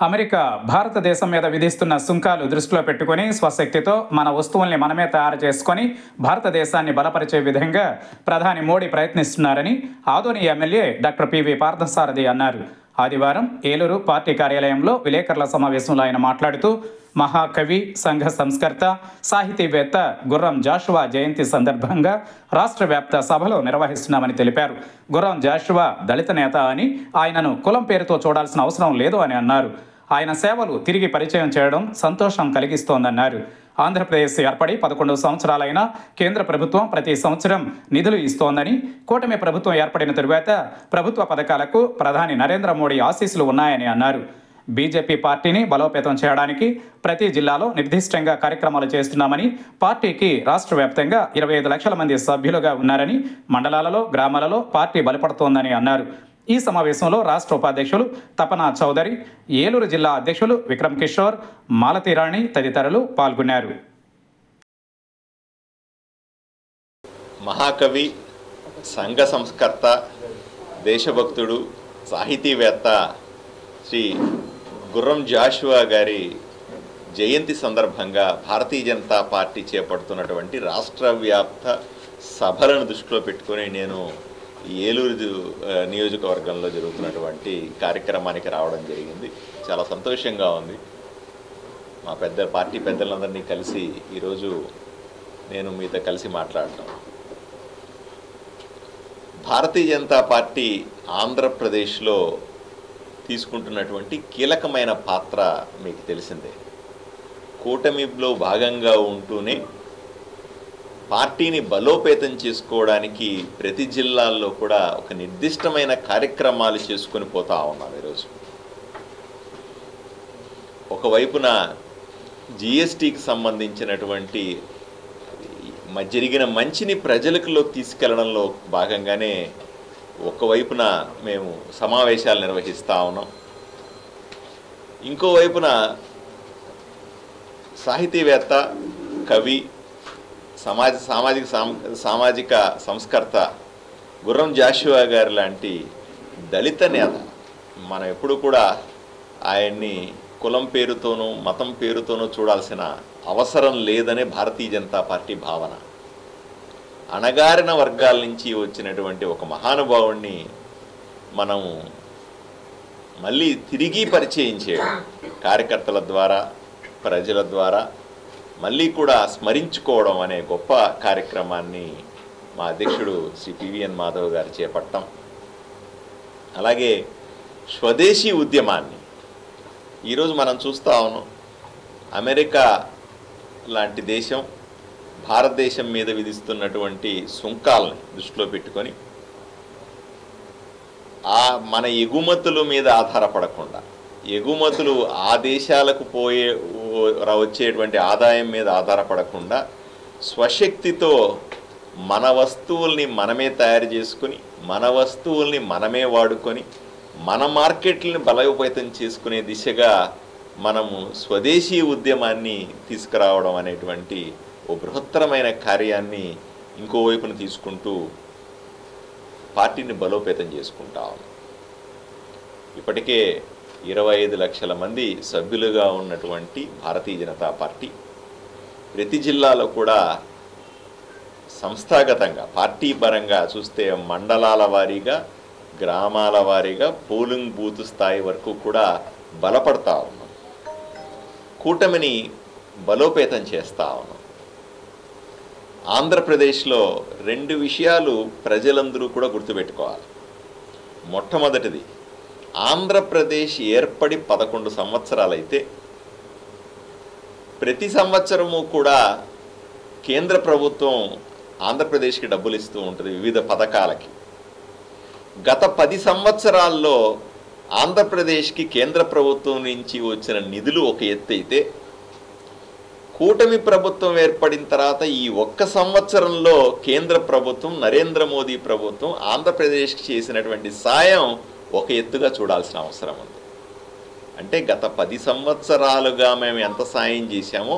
America భారతదేశం మీద విధిస్తున్న సుంకాలు దృష్టిలో పెట్టుకుని స్వశక్తితో మన వస్తువుల్ని మనమే తయారు చేసుకొని భారతదేశాన్ని బలపరిచే విధంగా ప్రధాని మోడీ ప్రయత్నిస్తున్నారని Adoni MLA doctor P V Parthasarathy అన్నారు. ఆదివారం ఏలూరు పార్టీ కార్యాలయంలో విలేకరుల సమావేశంలో ఆయన మాట్లాడుతూ మహాకవి, సంఘ సంస్కర్త, సాహితీవేత్త గుర్రం జాషువా జయంతి సందర్భంగా రాష్ట్ర వ్యాప్త సభలు నిర్వహిస్తున్నామని తెలిపారు. గుర్రం జాషువా దళిత నేత అని, ఆయనను కులం పేరుతో చూడాల్సిన అవసరం లేదు అని అన్నారు. ఆయన సేవలు తిరిగి పరిచయం చేయడం సంతోషం కలిగిస్తోందన్నారు. ఆంధ్రప్రదేశ్ ఏర్పడి 11 సంవత్సరాలైనా కేంద్ర ప్రభుత్వం ప్రతి సంవత్సరం నిధులు ఇస్తోందని, కూటమి ప్రభుత్వం ఏర్పడిన తరువాత ప్రభుత్వ పథకాలకు ప్రధాని నరేంద్ర మోడీ ఆశీస్సులు ఉన్నాయని అన్నారు. బీజేపీ పార్టీని బలోపేతం చేయడానికి ప్రతి జిల్లాలో నిర్దిష్టంగా కార్యక్రమాలు చేస్తున్నామని, పార్టీకి రాష్ట్ర వ్యాప్తంగా 25 లక్షల మంది సభ్యులుగా ఉన్నారని, మండలాలలో, గ్రామాలలో పార్టీ బలపడుతోందని అన్నారు. ఈ సమావేశంలో రాష్ట్ర ఉపాధ్యక్షులు తపనా చౌదరి, ఏలూరు జిల్లా అధ్యక్షులు విక్రమ్ కిషోర్, మాలతీరాణి తదితరులు పాల్గొన్నారు. మహాకవి, సంఘ సంస్కర్త, దేశభక్తుడు, సాహితీవేత్త శ్రీ గుర్రం జాషువా గారి జయంతి సందర్భంగా భారతీయ జనతా పార్టీ చేపడుతున్నటువంటి రాష్ట్ర వ్యాప్త సభలను దృష్టిలో పెట్టుకుని నేను ఏలూరు నియోజకవర్గంలో జరుగుతున్నటువంటి కార్యక్రమానికి రావడం జరిగింది. చాలా సంతోషంగా ఉంది. మా పార్టీ పెద్దలందరినీ కలిసి ఈరోజు నేను మీతో కలిసి మాట్లాడటం. భారతీయ జనతా పార్టీ ఆంధ్రప్రదేశ్లో తీసుకుంటున్నటువంటి కీలకమైన పాత్ర మీకు తెలిసిందే. కూటమిలో భాగంగా ఉంటూనే పార్టీని బలోపేతం చేసుకోవడానికి ప్రతి జిల్లాల్లో కూడా ఒక నిర్దిష్టమైన కార్యక్రమాలు చేసుకొని పోతా ఉన్నాం. ఈరోజు ఒకవైపున జిఎస్టీకి సంబంధించినటువంటి జరిగిన మంచిని ప్రజలకులోకి తీసుకెళ్లడంలో భాగంగానే ఒకవైపున మేము సమావేశాలు నిర్వహిస్తూ ఉన్నాం. ఇంకోవైపున సాహితీవేత్త, కవి, సామాజిక సంస్కర్త గుర్రం జాషువా గారు లాంటి దళిత నేత, మనం ఎప్పుడు కూడా ఆయన్ని కులం పేరుతోనూ మతం పేరుతోనూ చూడాల్సిన అవసరం లేదనే భారతీయ జనతా పార్టీ భావన. అణగారిన వర్గాల నుంచి వచ్చినటువంటి ఒక మహానుభావుణ్ణి మనం మళ్ళీ తిరిగి పరిచయం చేయడం, కార్యకర్తల ద్వారా, ప్రజల ద్వారా మళ్ళీ కూడా స్మరించుకోవడం అనే గొప్ప కార్యక్రమాన్ని మా అధ్యక్షుడు శ్రీ పివిఎన్ మాధవ్ గారు చేపట్టం. అలాగే స్వదేశీ ఉద్యమాన్ని ఈరోజు మనం చూస్తూ ఉన్నాం. అమెరికా లాంటి దేశం భారతదేశం మీద విధిస్తున్నటువంటి సుంకాలని దృష్టిలో పెట్టుకొని మన ఎగుమతుల మీద ఆధారపడకుండా, ఎగుమతులు ఆ దేశాలకు వచ్చేటువంటి ఆదాయం మీద ఆధారపడకుండా స్వశక్తితో మన వస్తువుల్ని మనమే తయారు చేసుకుని, మన వస్తువుల్ని మనమే వాడుకొని, మన మార్కెట్లని బలోపేతం చేసుకునే దిశగా మనము స్వదేశీ ఉద్యమాన్ని తీసుకురావడం అనేటువంటి ఓ బృహత్తరమైన కార్యాన్ని ఇంకోవైపున తీసుకుంటూ పార్టీని బలోపేతం చేసుకుంటాం. ఇప్పటికే 25 లక్షల మంది సభ్యులుగా ఉన్నటువంటి భారతీయ జనతా పార్టీ ప్రతి జిల్లాలో కూడా సంస్థాగతంగా, పార్టీ పరంగా చూస్తే మండలాల వారీగా, గ్రామాల వారీగా, పోలింగ్ బూత్ స్థాయి వరకు కూడా బలపడతా ఉన్నాం. కూటమిని బలోపేతం చేస్తూ ఉన్నాం. ఆంధ్రప్రదేశ్లో 2 విషయాలు ప్రజలందరూ కూడా గుర్తుపెట్టుకోవాలి. మొట్టమొదటిది, ఆంధ్రప్రదేశ్ ఏర్పడి 11 సంవత్సరాలైతే ప్రతి సంవత్సరము కూడా కేంద్ర ప్రభుత్వం ఆంధ్రప్రదేశ్కి డబ్బులు ఇస్తూ ఉంటుంది వివిధ పథకాలకి. గత 10 సంవత్సరాల్లో ఆంధ్రప్రదేశ్కి కేంద్ర ప్రభుత్వం నుంచి వచ్చిన నిధులు ఒక ఎత్తు అయితే, కూటమి ప్రభుత్వం ఏర్పడిన తర్వాత ఈ ఒక్క సంవత్సరంలో కేంద్ర ప్రభుత్వం, నరేంద్ర మోదీ ప్రభుత్వం ఆంధ్రప్రదేశ్కి చేసినటువంటి సాయం ఒక ఎత్తుగా చూడాల్సిన అవసరం ఉంది. అంటే గత 10 సంవత్సరాలుగా మేము ఎంత సాయం చేశామో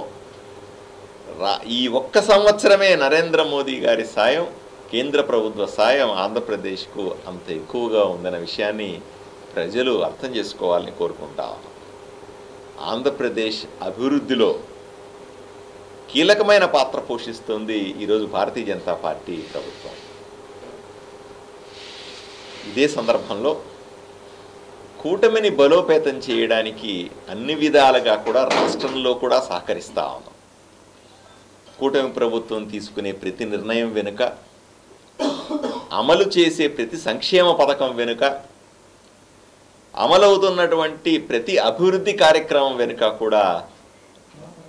ఈ ఒక్క సంవత్సరమే నరేంద్ర మోదీ గారి సాయం, కేంద్ర ప్రభుత్వ సాయం ఆంధ్రప్రదేశ్కు అంత ఎక్కువగా ఉందన్న విషయాన్ని ప్రజలు అర్థం చేసుకోవాలని కోరుకుంటా ఉన్నాం. ఆంధ్రప్రదేశ్ అభివృద్ధిలో కీలకమైన పాత్ర పోషిస్తుంది ఈరోజు భారతీయ జనతా పార్టీ ప్రభుత్వం. ఇదే సందర్భంలో కూటమిని బలోపేతం చేయడానికి అన్ని విధాలుగా కూడా రాష్ట్రంలో కూడా సహకరిస్తా ఉన్నాం. కూటమి ప్రభుత్వం తీసుకునే ప్రతి నిర్ణయం వెనుక, అమలు చేసే ప్రతి సంక్షేమ పథకం వెనుక, అమలవుతున్నటువంటి ప్రతి అభివృద్ధి కార్యక్రమం వెనుక కూడా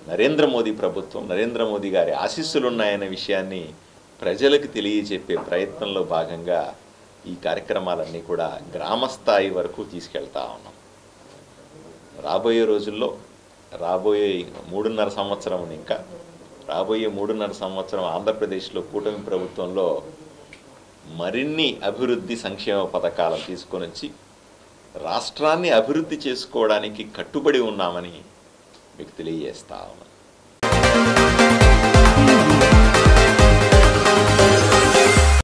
నరేంద్ర మోదీ ప్రభుత్వం, నరేంద్ర మోదీ గారి ఆశీస్సులు ఉన్నాయనే విషయాన్ని ప్రజలకు తెలియజెప్పే ప్రయత్నంలో భాగంగా ఈ కార్యక్రమాలన్నీ కూడా గ్రామస్థాయి వరకు తీసుకెళ్తా ఉన్నాం. రాబోయే రోజుల్లో, రాబోయే 3.5 సంవత్సరం, ఇంకా రాబోయే 3.5 సంవత్సరం ఆంధ్రప్రదేశ్లో కూటమి ప్రభుత్వంలో మరిన్ని అభివృద్ధి సంక్షేమ పథకాలను తీసుకొని వచ్చి రాష్ట్రాన్ని అభివృద్ధి చేసుకోవడానికి కట్టుబడి ఉన్నామని మీకు తెలియజేస్తా ఉన్నాను.